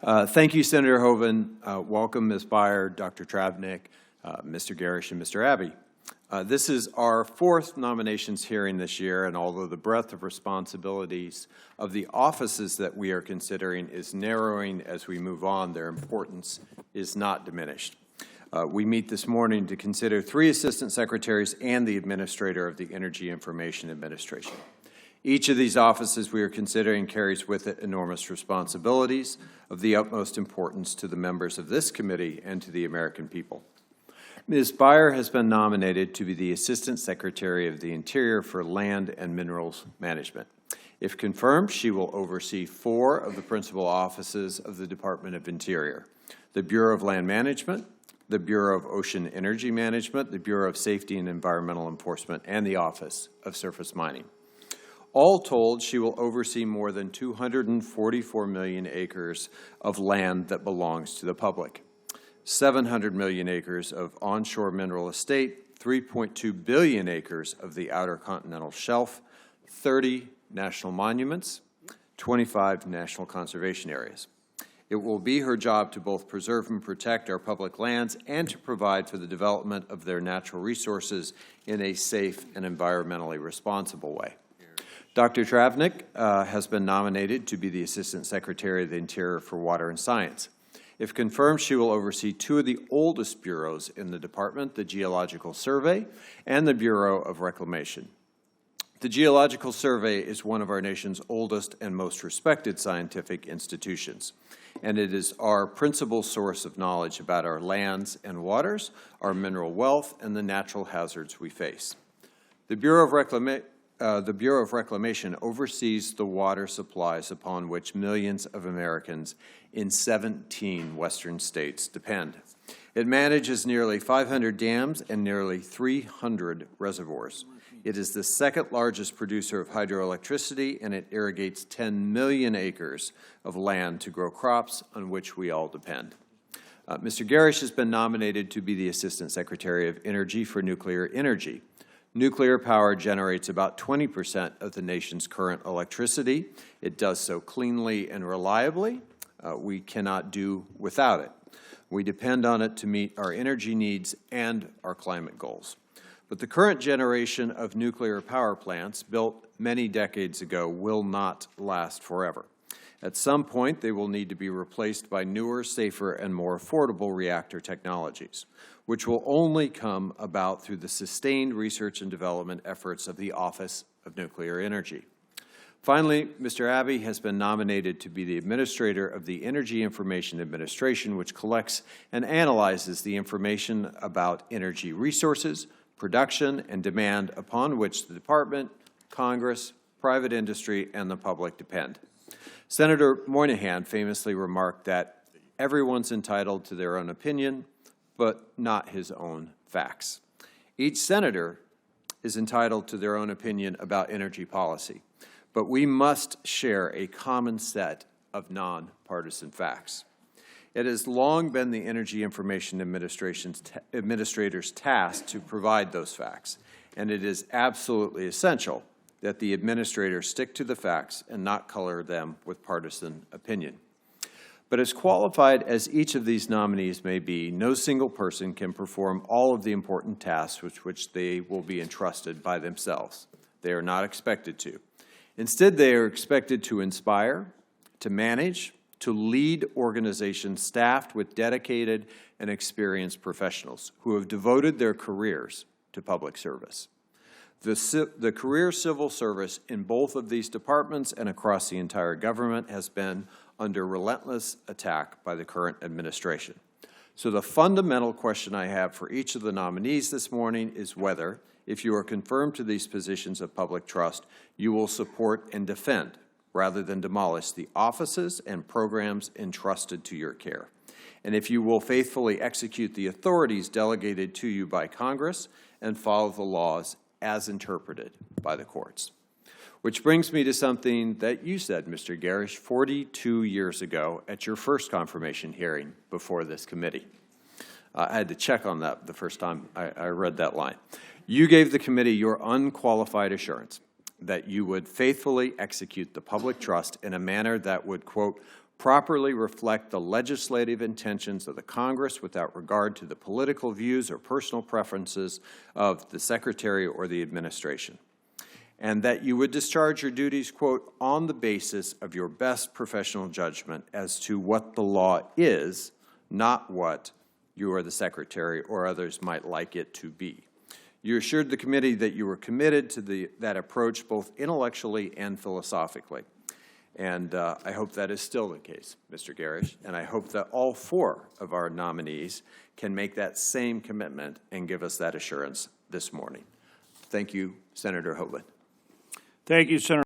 Thank you, Senator Hoeven. Welcome, Ms. Beyer, Dr. Travnik, Mr. Garish, and Mr. Abbey. This is our fourth nominations hearing this year, and although the breadth of responsibilities of the offices that we are considering is narrowing as we move on, their importance is not diminished. We meet this morning to consider 3 assistant secretaries and the administrator of the Energy Information Administration. Each of these offices we are considering carries with it enormous responsibilities of the utmost importance to the members of this committee and to the American people. Ms. Beyer has been nominated to be the Assistant Secretary of the Interior for Land and Minerals Management. If confirmed, she will oversee 4 of the principal offices of the Department of Interior: the Bureau of Land Management, the Bureau of Ocean Energy Management, the Bureau of Safety and Environmental Enforcement, and the Office of Surface Mining. All told, she will oversee more than 244 million acres of land that belongs to the public, 700 million acres of onshore mineral estate, 3.2 billion acres of the Outer Continental Shelf, 30 national monuments, 25 national conservation areas. It will be her job to both preserve and protect our public lands and to provide for the development of their natural resources in a safe and environmentally responsible way. Dr. Travnik has been nominated to be the Assistant Secretary of the Interior for Water and Science. If confirmed, she will oversee 2 of the oldest bureaus in the department, the Geological Survey and the Bureau of Reclamation. The Geological Survey is one of our nation's oldest and most respected scientific institutions, and it is our principal source of knowledge about our lands and waters, our mineral wealth, and the natural hazards we face. The Bureau of Reclamation oversees the water supplies upon which millions of Americans in 17 western states depend. It manages nearly 500 dams and nearly 300 reservoirs. It is the second largest producer of hydroelectricity, and it irrigates 10 million acres of land to grow crops on which we all depend. Mr. Garish has been nominated to be the Assistant Secretary of Energy for Nuclear Energy. Nuclear power generates about 20% of the nation's current electricity. It does so cleanly and reliably. We cannot do without it. We depend on it to meet our energy needs and our climate goals. But the current generation of nuclear power plants, built many decades ago, will not last forever. At some point, they will need to be replaced by newer, safer, and more affordable reactor technologies, which will only come about through the sustained research and development efforts of the Office of Nuclear Energy. Finally, Mr. Abbey has been nominated to be the administrator of the Energy Information Administration, which collects and analyzes the information about energy resources, production, and demand upon which the Department, Congress, private industry, and the public depend. Senator Moynihan famously remarked that everyone's entitled to their own opinion, but not his own facts. Each senator is entitled to their own opinion about energy policy, but we must share a common set of nonpartisan facts. It has long been the Energy Information Administrator's task to provide those facts, and it is absolutely essential that the administrator stick to the facts and not color them with partisan opinion. But as qualified as each of these nominees may be, no single person can perform all of the important tasks with which they will be entrusted by themselves. They are not expected to. Instead, they are expected to inspire, to manage, to lead organizations staffed with dedicated and experienced professionals who have devoted their careers to public service. The career civil service in both of these departments and across the entire government has been under relentless attack by the current administration. So the fundamental question I have for each of the nominees this morning is whether, if you are confirmed to these positions of public trust, you will support and defend, rather than demolish, the offices and programs entrusted to your care, and if you will faithfully execute the authorities delegated to you by Congress and follow the laws as interpreted by the courts. Which brings me to something that you said, Mr. Garish, 42 years ago at your first confirmation hearing before this committee. I had to check on that the first time I read that line. You gave the committee your unqualified assurance that you would faithfully execute the public trust in a manner that would, quote, properly reflect the legislative intentions of the Congress without regard to the political views or personal preferences of the Secretary or the administration, and that you would discharge your duties, quote, on the basis of your best professional judgment as to what the law is, not what you or the Secretary or others might like it to be. You assured the committee that you were committed to that approach both intellectually and philosophically. And I hope that is still the case, Mr. Garish, and I hope that all 4 of our nominees can make that same commitment and give us that assurance this morning. Thank you, Senator Hoven. Thank you, Senator.